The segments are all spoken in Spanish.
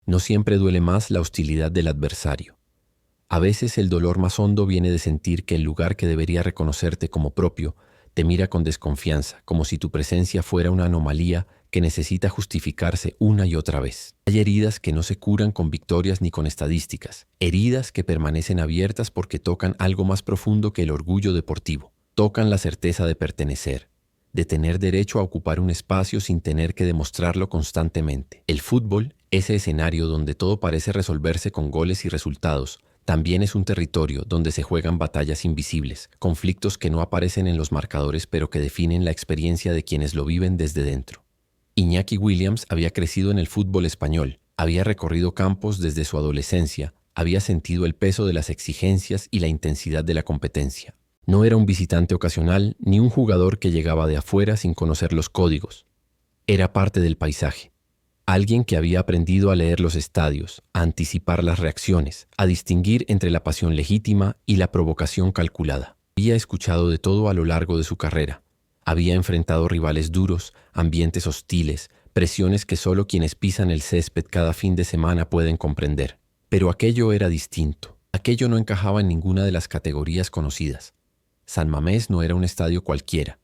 No siempre duele más la hostilidad del adversario. A veces el dolor más hondo viene de sentir que el lugar que debería reconocerte como propio te mira con desconfianza, como si tu presencia fuera una anomalía que necesita justificarse una y otra vez. Hay heridas que no se curan con victorias ni con estadísticas, heridas que permanecen abiertas porque tocan algo más profundo que el orgullo deportivo. Tocan la certeza de pertenecer, de tener derecho a ocupar un espacio sin tener que demostrarlo constantemente. El fútbol, ese escenario donde todo parece resolverse con goles y resultados, también es un territorio donde se juegan batallas invisibles, conflictos que no aparecen en los marcadores pero que definen la experiencia de quienes lo viven desde dentro. Iñaki Williams había crecido en el fútbol español, había recorrido campos desde su adolescencia, había sentido el peso de las exigencias y la intensidad de la competencia. No era un visitante ocasional ni un jugador que llegaba de afuera sin conocer los códigos. Era parte del paisaje. Alguien que había aprendido a leer los estadios, a anticipar las reacciones, a distinguir entre la pasión legítima y la provocación calculada. Había escuchado de todo a lo largo de su carrera. Había enfrentado rivales duros, ambientes hostiles, presiones que solo quienes pisan el césped cada fin de semana pueden comprender. Pero aquello era distinto. Aquello no encajaba en ninguna de las categorías conocidas. San Mamés no era un estadio cualquiera.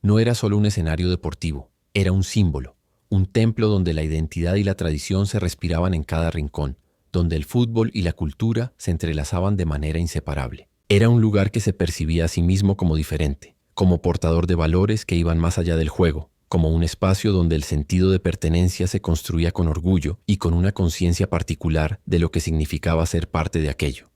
No era solo un escenario deportivo. Era un símbolo. Un templo donde la identidad y la tradición se respiraban en cada rincón, donde el fútbol y la cultura se entrelazaban de manera inseparable. Era un lugar que se percibía a sí mismo como diferente, como portador de valores que iban más allá del juego, como un espacio donde el sentido de pertenencia se construía con orgullo y con una conciencia particular de lo que significaba ser parte de aquello.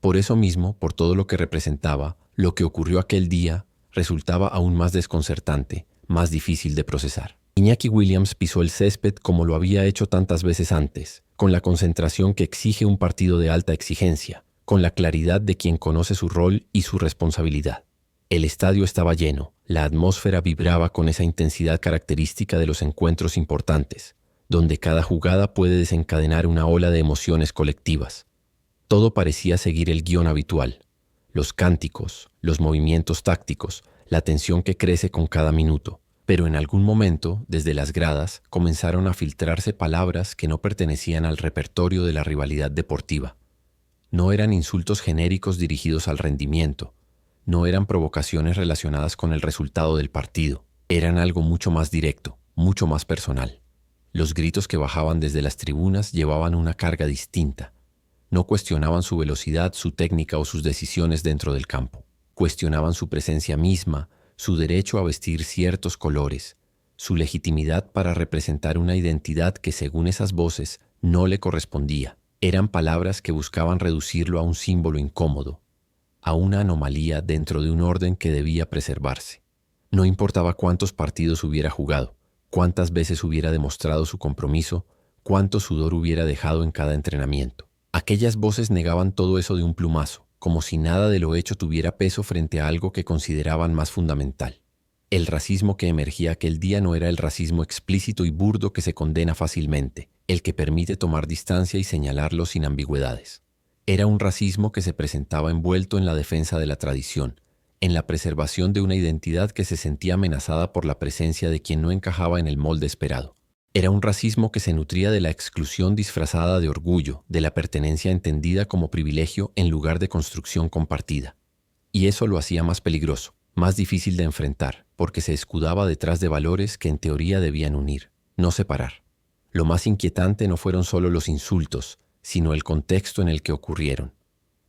Por eso mismo, por todo lo que representaba, lo que ocurrió aquel día resultaba aún más desconcertante, más difícil de procesar. Iñaki Williams pisó el césped como lo había hecho tantas veces antes, con la concentración que exige un partido de alta exigencia, con la claridad de quien conoce su rol y su responsabilidad. El estadio estaba lleno, la atmósfera vibraba con esa intensidad característica de los encuentros importantes, donde cada jugada puede desencadenar una ola de emociones colectivas. Todo parecía seguir el guión habitual. Los cánticos, los movimientos tácticos, la tensión que crece con cada minuto. Pero en algún momento, desde las gradas, comenzaron a filtrarse palabras que no pertenecían al repertorio de la rivalidad deportiva. No eran insultos genéricos dirigidos al rendimiento, no eran provocaciones relacionadas con el resultado del partido, eran algo mucho más directo, mucho más personal. Los gritos que bajaban desde las tribunas llevaban una carga distinta. No cuestionaban su velocidad, su técnica o sus decisiones dentro del campo. Cuestionaban su presencia misma, su derecho a vestir ciertos colores, su legitimidad para representar una identidad que según esas voces no le correspondía. Eran palabras que buscaban reducirlo a un símbolo incómodo, a una anomalía dentro de un orden que debía preservarse. No importaba cuántos partidos hubiera jugado, cuántas veces hubiera demostrado su compromiso, cuánto sudor hubiera dejado en cada entrenamiento. Aquellas voces negaban todo eso de un plumazo, como si nada de lo hecho tuviera peso frente a algo que consideraban más fundamental. El racismo que emergía aquel día no era el racismo explícito y burdo que se condena fácilmente, el que permite tomar distancia y señalarlo sin ambigüedades. Era un racismo que se presentaba envuelto en la defensa de la tradición, en la preservación de una identidad que se sentía amenazada por la presencia de quien no encajaba en el molde esperado. Era un racismo que se nutría de la exclusión disfrazada de orgullo, de la pertenencia entendida como privilegio en lugar de construcción compartida. Y eso lo hacía más peligroso, más difícil de enfrentar, porque se escudaba detrás de valores que en teoría debían unir, no separar. Lo más inquietante no fueron solo los insultos, sino el contexto en el que ocurrieron.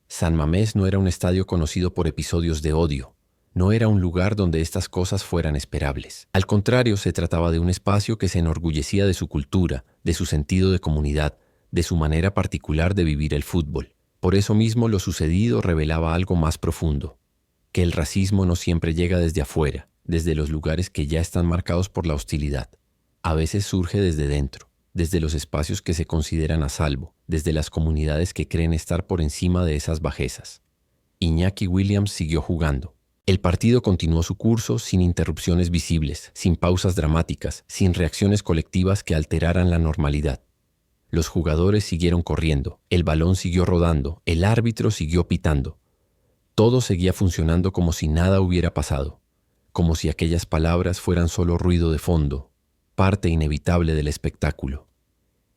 San Mamés no era un estadio conocido por episodios de odio. No era un lugar donde estas cosas fueran esperables. Al contrario, se trataba de un espacio que se enorgullecía de su cultura, de su sentido de comunidad, de su manera particular de vivir el fútbol. Por eso mismo lo sucedido revelaba algo más profundo, que el racismo no siempre llega desde afuera, desde los lugares que ya están marcados por la hostilidad. A veces surge desde dentro, desde los espacios que se consideran a salvo, desde las comunidades que creen estar por encima de esas bajezas. Iñaki Williams siguió jugando. El partido continuó su curso sin interrupciones visibles, sin pausas dramáticas, sin reacciones colectivas que alteraran la normalidad. Los jugadores siguieron corriendo, el balón siguió rodando, el árbitro siguió pitando. Todo seguía funcionando como si nada hubiera pasado, como si aquellas palabras fueran solo ruido de fondo, parte inevitable del espectáculo.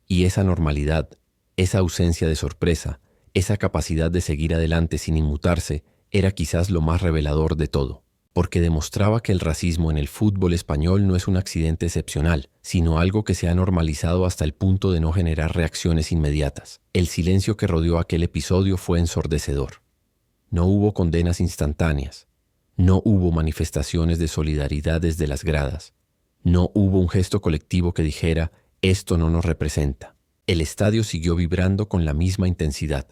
Y esa normalidad, esa ausencia de sorpresa, esa capacidad de seguir adelante sin inmutarse, era quizás lo más revelador de todo, porque demostraba que el racismo en el fútbol español no es un accidente excepcional, sino algo que se ha normalizado hasta el punto de no generar reacciones inmediatas. El silencio que rodeó aquel episodio fue ensordecedor. No hubo condenas instantáneas, no hubo manifestaciones de solidaridad desde las gradas, no hubo un gesto colectivo que dijera, esto no nos representa. El estadio siguió vibrando con la misma intensidad,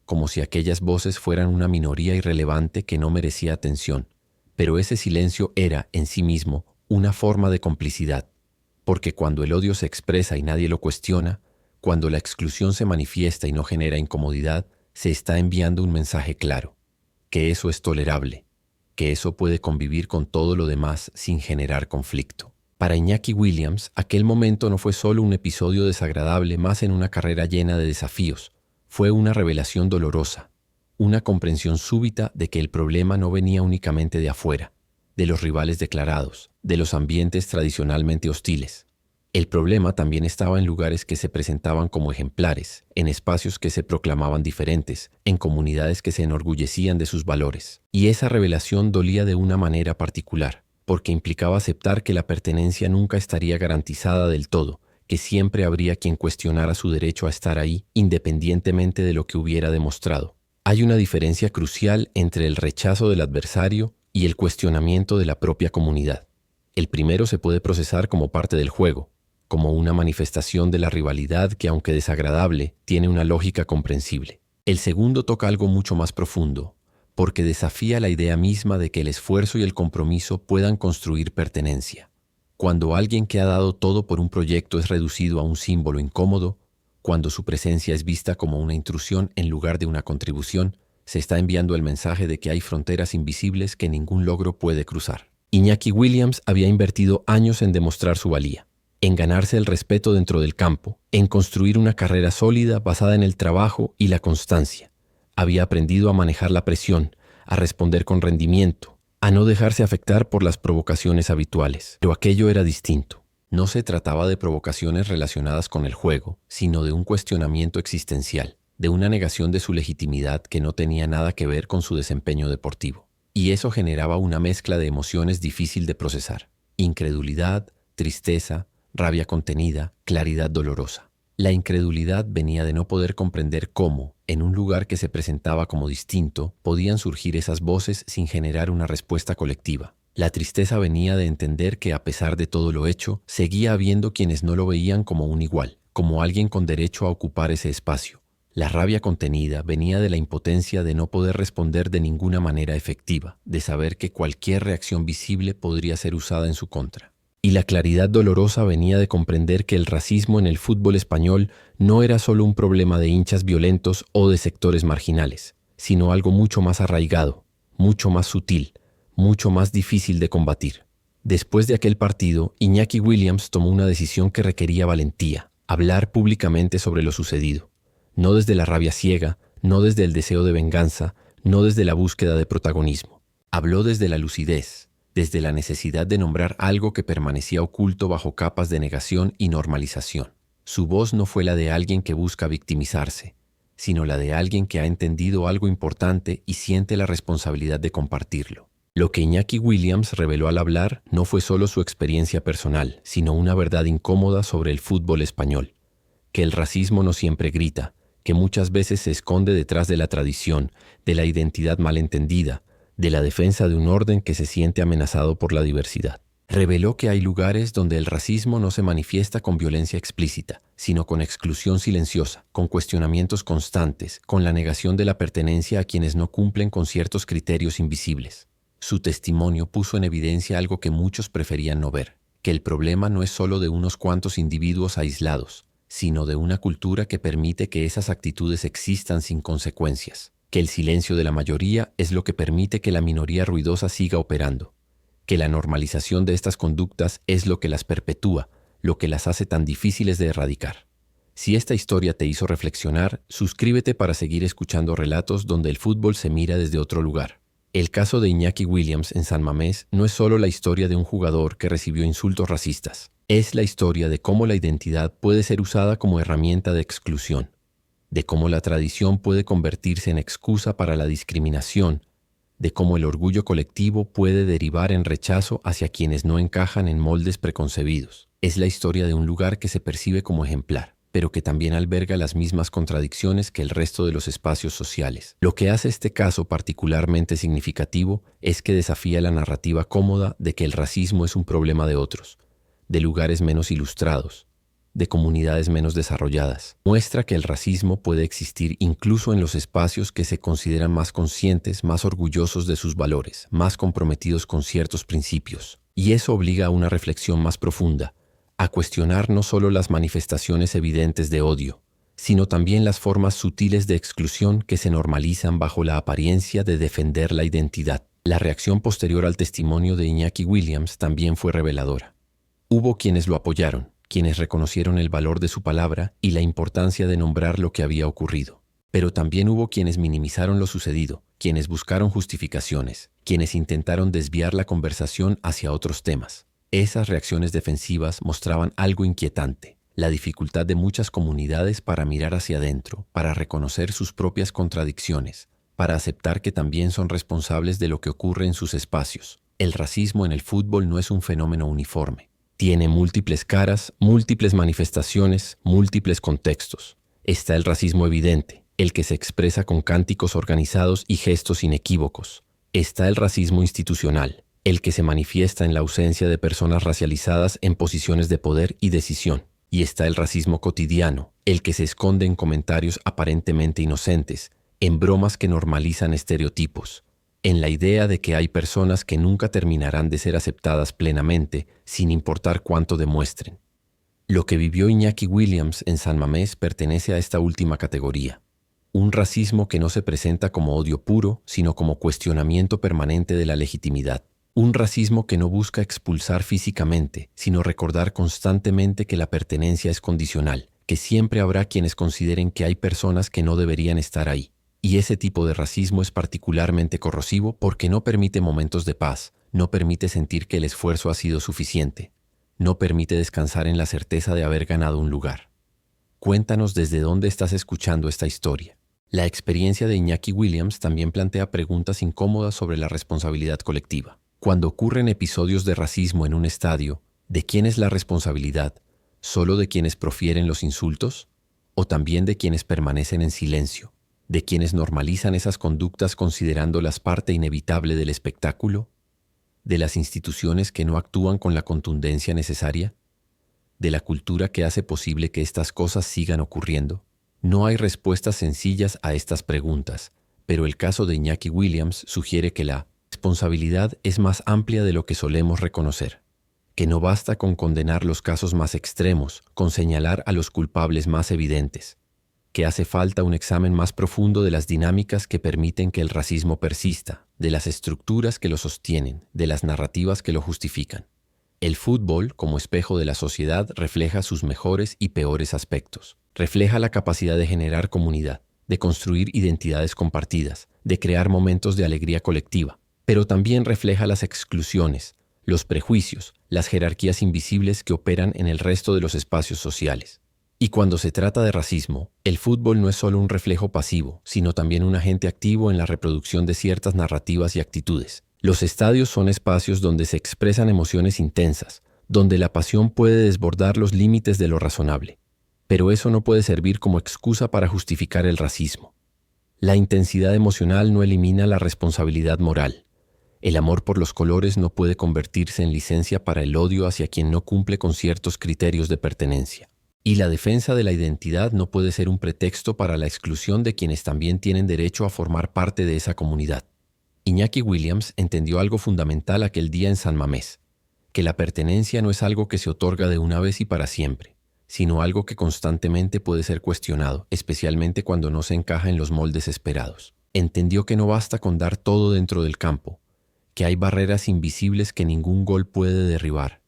como si aquellas voces fueran una minoría irrelevante que no merecía atención. Pero ese silencio era, en sí mismo, una forma de complicidad, porque cuando el odio se expresa y nadie lo cuestiona, cuando la exclusión se manifiesta y no genera incomodidad, se está enviando un mensaje claro, que eso es tolerable, que eso puede convivir con todo lo demás sin generar conflicto. Para Iñaki Williams, aquel momento no fue solo un episodio desagradable más en una carrera llena de desafíos, fue una revelación dolorosa, una comprensión súbita de que el problema no venía únicamente de afuera, de los rivales declarados, de los ambientes tradicionalmente hostiles. El problema también estaba en lugares que se presentaban como ejemplares, en espacios que se proclamaban diferentes, en comunidades que se enorgullecían de sus valores. Y esa revelación dolía de una manera particular, porque implicaba aceptar que la pertenencia nunca estaría garantizada del todo, que siempre habría quien cuestionara su derecho a estar ahí, independientemente de lo que hubiera demostrado. Hay una diferencia crucial entre el rechazo del adversario y el cuestionamiento de la propia comunidad. El primero se puede procesar como parte del juego, como una manifestación de la rivalidad que, aunque desagradable, tiene una lógica comprensible. El segundo toca algo mucho más profundo, porque desafía la idea misma de que el esfuerzo y el compromiso puedan construir pertenencia. Cuando alguien que ha dado todo por un proyecto es reducido a un símbolo incómodo, cuando su presencia es vista como una intrusión en lugar de una contribución, se está enviando el mensaje de que hay fronteras invisibles que ningún logro puede cruzar. Iñaki Williams había invertido años en demostrar su valía, en ganarse el respeto dentro del campo, en construir una carrera sólida basada en el trabajo y la constancia. Había aprendido a manejar la presión, a responder con rendimiento, a no dejarse afectar por las provocaciones habituales. Pero aquello era distinto. No se trataba de provocaciones relacionadas con el juego, sino de un cuestionamiento existencial, de una negación de su legitimidad que no tenía nada que ver con su desempeño deportivo. Y eso generaba una mezcla de emociones difícil de procesar: incredulidad, tristeza, rabia contenida, claridad dolorosa. La incredulidad venía de no poder comprender cómo, en un lugar que se presentaba como distinto, podían surgir esas voces sin generar una respuesta colectiva. La tristeza venía de entender que, a pesar de todo lo hecho, seguía habiendo quienes no lo veían como un igual, como alguien con derecho a ocupar ese espacio. La rabia contenida venía de la impotencia de no poder responder de ninguna manera efectiva, de saber que cualquier reacción visible podría ser usada en su contra. Y la claridad dolorosa venía de comprender que el racismo en el fútbol español no era solo un problema de hinchas violentos o de sectores marginales, sino algo mucho más arraigado, mucho más sutil, mucho más difícil de combatir. Después de aquel partido, Iñaki Williams tomó una decisión que requería valentía: hablar públicamente sobre lo sucedido. No desde la rabia ciega, no desde el deseo de venganza, no desde la búsqueda de protagonismo. Habló desde la lucidez, desde la necesidad de nombrar algo que permanecía oculto bajo capas de negación y normalización. Su voz no fue la de alguien que busca victimizarse, sino la de alguien que ha entendido algo importante y siente la responsabilidad de compartirlo. Lo que Iñaki Williams reveló al hablar no fue solo su experiencia personal, sino una verdad incómoda sobre el fútbol español: que el racismo no siempre grita, que muchas veces se esconde detrás de la tradición, de la identidad malentendida, de la defensa de un orden que se siente amenazado por la diversidad. Reveló que hay lugares donde el racismo no se manifiesta con violencia explícita, sino con exclusión silenciosa, con cuestionamientos constantes, con la negación de la pertenencia a quienes no cumplen con ciertos criterios invisibles. Su testimonio puso en evidencia algo que muchos preferían no ver: que el problema no es solo de unos cuantos individuos aislados, sino de una cultura que permite que esas actitudes existan sin consecuencias. Que el silencio de la mayoría es lo que permite que la minoría ruidosa siga operando, que la normalización de estas conductas es lo que las perpetúa, lo que las hace tan difíciles de erradicar. Si esta historia te hizo reflexionar, suscríbete para seguir escuchando relatos donde el fútbol se mira desde otro lugar. El caso de Iñaki Williams en San Mamés no es solo la historia de un jugador que recibió insultos racistas. Es la historia de cómo la identidad puede ser usada como herramienta de exclusión, de cómo la tradición puede convertirse en excusa para la discriminación, de cómo el orgullo colectivo puede derivar en rechazo hacia quienes no encajan en moldes preconcebidos. Es la historia de un lugar que se percibe como ejemplar, pero que también alberga las mismas contradicciones que el resto de los espacios sociales. Lo que hace este caso particularmente significativo es que desafía la narrativa cómoda de que el racismo es un problema de otros, de lugares menos ilustrados, de comunidades menos desarrolladas. Muestra que el racismo puede existir incluso en los espacios que se consideran más conscientes, más orgullosos de sus valores, más comprometidos con ciertos principios. Y eso obliga a una reflexión más profunda, a cuestionar no solo las manifestaciones evidentes de odio, sino también las formas sutiles de exclusión que se normalizan bajo la apariencia de defender la identidad. La reacción posterior al testimonio de Iñaki Williams también fue reveladora. Hubo quienes lo apoyaron, quienes reconocieron el valor de su palabra y la importancia de nombrar lo que había ocurrido. Pero también hubo quienes minimizaron lo sucedido, quienes buscaron justificaciones, quienes intentaron desviar la conversación hacia otros temas. Esas reacciones defensivas mostraban algo inquietante, la dificultad de muchas comunidades para mirar hacia adentro, para reconocer sus propias contradicciones, para aceptar que también son responsables de lo que ocurre en sus espacios. El racismo en el fútbol no es un fenómeno uniforme. Tiene múltiples caras, múltiples manifestaciones, múltiples contextos. Está el racismo evidente, el que se expresa con cánticos organizados y gestos inequívocos. Está el racismo institucional, el que se manifiesta en la ausencia de personas racializadas en posiciones de poder y decisión. Y está el racismo cotidiano, el que se esconde en comentarios aparentemente inocentes, en bromas que normalizan estereotipos, en la idea de que hay personas que nunca terminarán de ser aceptadas plenamente, sin importar cuánto demuestren. Lo que vivió Iñaki Williams en San Mamés pertenece a esta última categoría. Un racismo que no se presenta como odio puro, sino como cuestionamiento permanente de la legitimidad. Un racismo que no busca expulsar físicamente, sino recordar constantemente que la pertenencia es condicional, que siempre habrá quienes consideren que hay personas que no deberían estar ahí. Y ese tipo de racismo es particularmente corrosivo porque no permite momentos de paz, no permite sentir que el esfuerzo ha sido suficiente, no permite descansar en la certeza de haber ganado un lugar. Cuéntanos desde dónde estás escuchando esta historia. La experiencia de Iñaki Williams también plantea preguntas incómodas sobre la responsabilidad colectiva. Cuando ocurren episodios de racismo en un estadio, ¿de quién es la responsabilidad? ¿Solo de quienes profieren los insultos? ¿O también de quienes permanecen en silencio? ¿De quienes normalizan esas conductas considerándolas parte inevitable del espectáculo? ¿De las instituciones que no actúan con la contundencia necesaria? ¿De la cultura que hace posible que estas cosas sigan ocurriendo? No hay respuestas sencillas a estas preguntas, pero el caso de Iñaki Williams sugiere que la responsabilidad es más amplia de lo que solemos reconocer, que no basta con condenar los casos más extremos, con señalar a los culpables más evidentes, que hace falta un examen más profundo de las dinámicas que permiten que el racismo persista, de las estructuras que lo sostienen, de las narrativas que lo justifican. El fútbol, como espejo de la sociedad, refleja sus mejores y peores aspectos. Refleja la capacidad de generar comunidad, de construir identidades compartidas, de crear momentos de alegría colectiva, pero también refleja las exclusiones, los prejuicios, las jerarquías invisibles que operan en el resto de los espacios sociales. Y cuando se trata de racismo, el fútbol no es solo un reflejo pasivo, sino también un agente activo en la reproducción de ciertas narrativas y actitudes. Los estadios son espacios donde se expresan emociones intensas, donde la pasión puede desbordar los límites de lo razonable. Pero eso no puede servir como excusa para justificar el racismo. La intensidad emocional no elimina la responsabilidad moral. El amor por los colores no puede convertirse en licencia para el odio hacia quien no cumple con ciertos criterios de pertenencia. Y la defensa de la identidad no puede ser un pretexto para la exclusión de quienes también tienen derecho a formar parte de esa comunidad. Iñaki Williams entendió algo fundamental aquel día en San Mamés, que la pertenencia no es algo que se otorga de una vez y para siempre, sino algo que constantemente puede ser cuestionado, especialmente cuando no se encaja en los moldes esperados. Entendió que no basta con dar todo dentro del campo, que hay barreras invisibles que ningún gol puede derribar,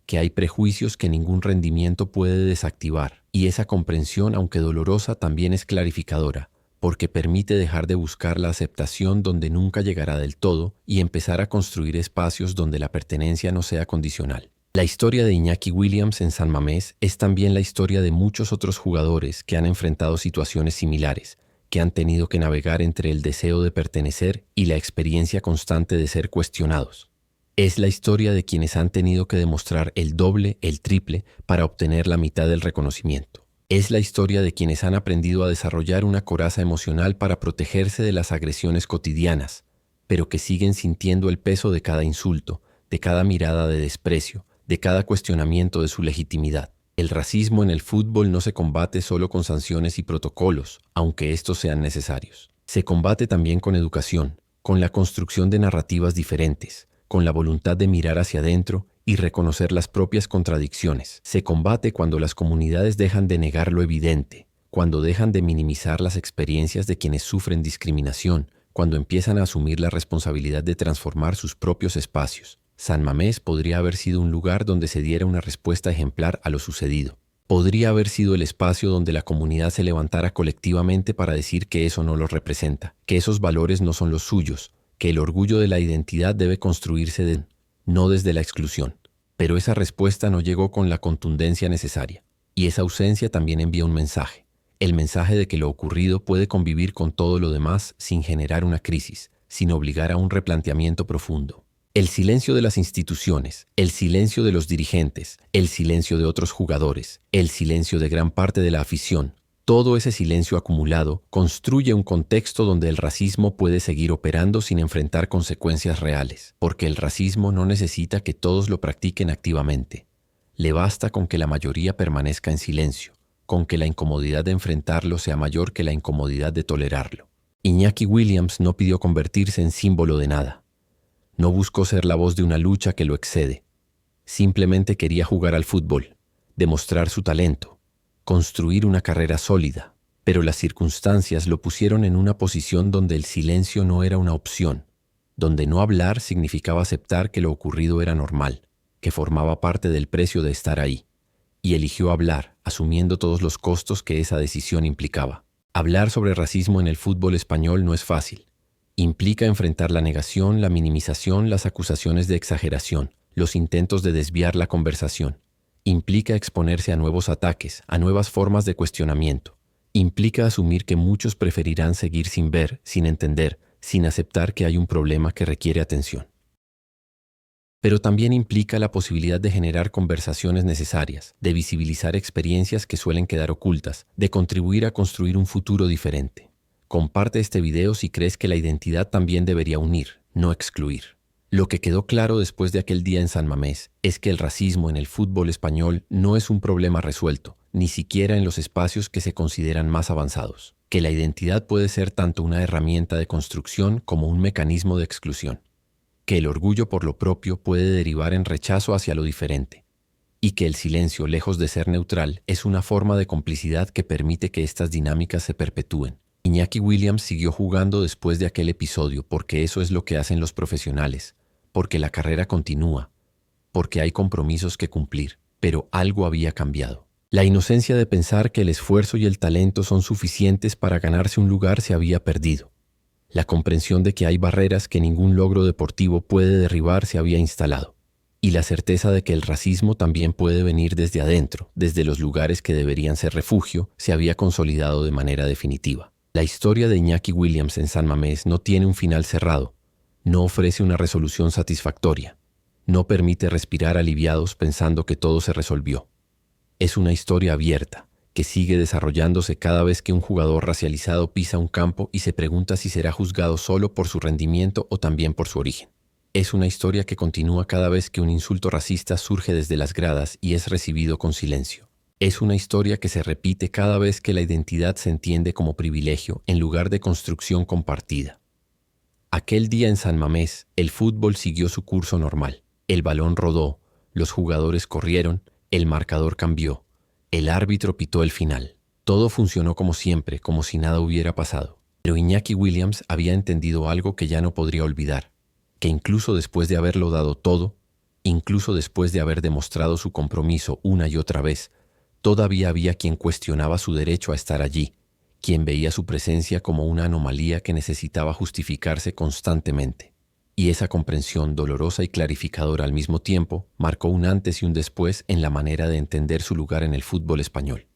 que hay prejuicios que ningún rendimiento puede desactivar, y esa comprensión, aunque dolorosa, también es clarificadora, porque permite dejar de buscar la aceptación donde nunca llegará del todo y empezar a construir espacios donde la pertenencia no sea condicional. La historia de Iñaki Williams en San Mamés es también la historia de muchos otros jugadores que han enfrentado situaciones similares, que han tenido que navegar entre el deseo de pertenecer y la experiencia constante de ser cuestionados. Es la historia de quienes han tenido que demostrar el doble, el triple, para obtener la mitad del reconocimiento. Es la historia de quienes han aprendido a desarrollar una coraza emocional para protegerse de las agresiones cotidianas, pero que siguen sintiendo el peso de cada insulto, de cada mirada de desprecio, de cada cuestionamiento de su legitimidad. El racismo en el fútbol no se combate solo con sanciones y protocolos, aunque estos sean necesarios. Se combate también con educación, con la construcción de narrativas diferentes, con la voluntad de mirar hacia adentro y reconocer las propias contradicciones. Se combate cuando las comunidades dejan de negar lo evidente, cuando dejan de minimizar las experiencias de quienes sufren discriminación, cuando empiezan a asumir la responsabilidad de transformar sus propios espacios. San Mamés podría haber sido un lugar donde se diera una respuesta ejemplar a lo sucedido. Podría haber sido el espacio donde la comunidad se levantara colectivamente para decir que eso no los representa, que esos valores no son los suyos, que el orgullo de la identidad debe construirse no desde la exclusión. Pero esa respuesta no llegó con la contundencia necesaria. Y esa ausencia también envía un mensaje. El mensaje de que lo ocurrido puede convivir con todo lo demás sin generar una crisis, sin obligar a un replanteamiento profundo. El silencio de las instituciones, el silencio de los dirigentes, el silencio de otros jugadores, el silencio de gran parte de la afición, todo ese silencio acumulado construye un contexto donde el racismo puede seguir operando sin enfrentar consecuencias reales, porque el racismo no necesita que todos lo practiquen activamente. Le basta con que la mayoría permanezca en silencio, con que la incomodidad de enfrentarlo sea mayor que la incomodidad de tolerarlo. Iñaki Williams no pidió convertirse en símbolo de nada. No buscó ser la voz de una lucha que lo excede. Simplemente quería jugar al fútbol, demostrar su talento, construir una carrera sólida, pero las circunstancias lo pusieron en una posición donde el silencio no era una opción, donde no hablar significaba aceptar que lo ocurrido era normal, que formaba parte del precio de estar ahí, y eligió hablar, asumiendo todos los costos que esa decisión implicaba. Hablar sobre racismo en el fútbol español no es fácil. Implica enfrentar la negación, la minimización, las acusaciones de exageración, los intentos de desviar la conversación. Implica exponerse a nuevos ataques, a nuevas formas de cuestionamiento. Implica asumir que muchos preferirán seguir sin ver, sin entender, sin aceptar que hay un problema que requiere atención. Pero también implica la posibilidad de generar conversaciones necesarias, de visibilizar experiencias que suelen quedar ocultas, de contribuir a construir un futuro diferente. Comparte este video si crees que la identidad también debería unir, no excluir. Lo que quedó claro después de aquel día en San Mamés es que el racismo en el fútbol español no es un problema resuelto, ni siquiera en los espacios que se consideran más avanzados. Que la identidad puede ser tanto una herramienta de construcción como un mecanismo de exclusión. Que el orgullo por lo propio puede derivar en rechazo hacia lo diferente. Y que el silencio, lejos de ser neutral, es una forma de complicidad que permite que estas dinámicas se perpetúen. Iñaki Williams siguió jugando después de aquel episodio porque eso es lo que hacen los profesionales, porque la carrera continúa, porque hay compromisos que cumplir, pero algo había cambiado. La inocencia de pensar que el esfuerzo y el talento son suficientes para ganarse un lugar se había perdido. La comprensión de que hay barreras que ningún logro deportivo puede derribar se había instalado. Y la certeza de que el racismo también puede venir desde adentro, desde los lugares que deberían ser refugio, se había consolidado de manera definitiva. La historia de Iñaki Williams en San Mamés no tiene un final cerrado, no ofrece una resolución satisfactoria, no permite respirar aliviados pensando que todo se resolvió. Es una historia abierta, que sigue desarrollándose cada vez que un jugador racializado pisa un campo y se pregunta si será juzgado solo por su rendimiento o también por su origen. Es una historia que continúa cada vez que un insulto racista surge desde las gradas y es recibido con silencio. Es una historia que se repite cada vez que la identidad se entiende como privilegio en lugar de construcción compartida. Aquel día en San Mamés, el fútbol siguió su curso normal. El balón rodó, los jugadores corrieron, el marcador cambió, el árbitro pitó el final. Todo funcionó como siempre, como si nada hubiera pasado. Pero Iñaki Williams había entendido algo que ya no podría olvidar, que incluso después de haberlo dado todo, incluso después de haber demostrado su compromiso una y otra vez, todavía había quien cuestionaba su derecho a estar allí, quien veía su presencia como una anomalía que necesitaba justificarse constantemente. Y esa comprensión dolorosa y clarificadora al mismo tiempo marcó un antes y un después en la manera de entender su lugar en el fútbol español.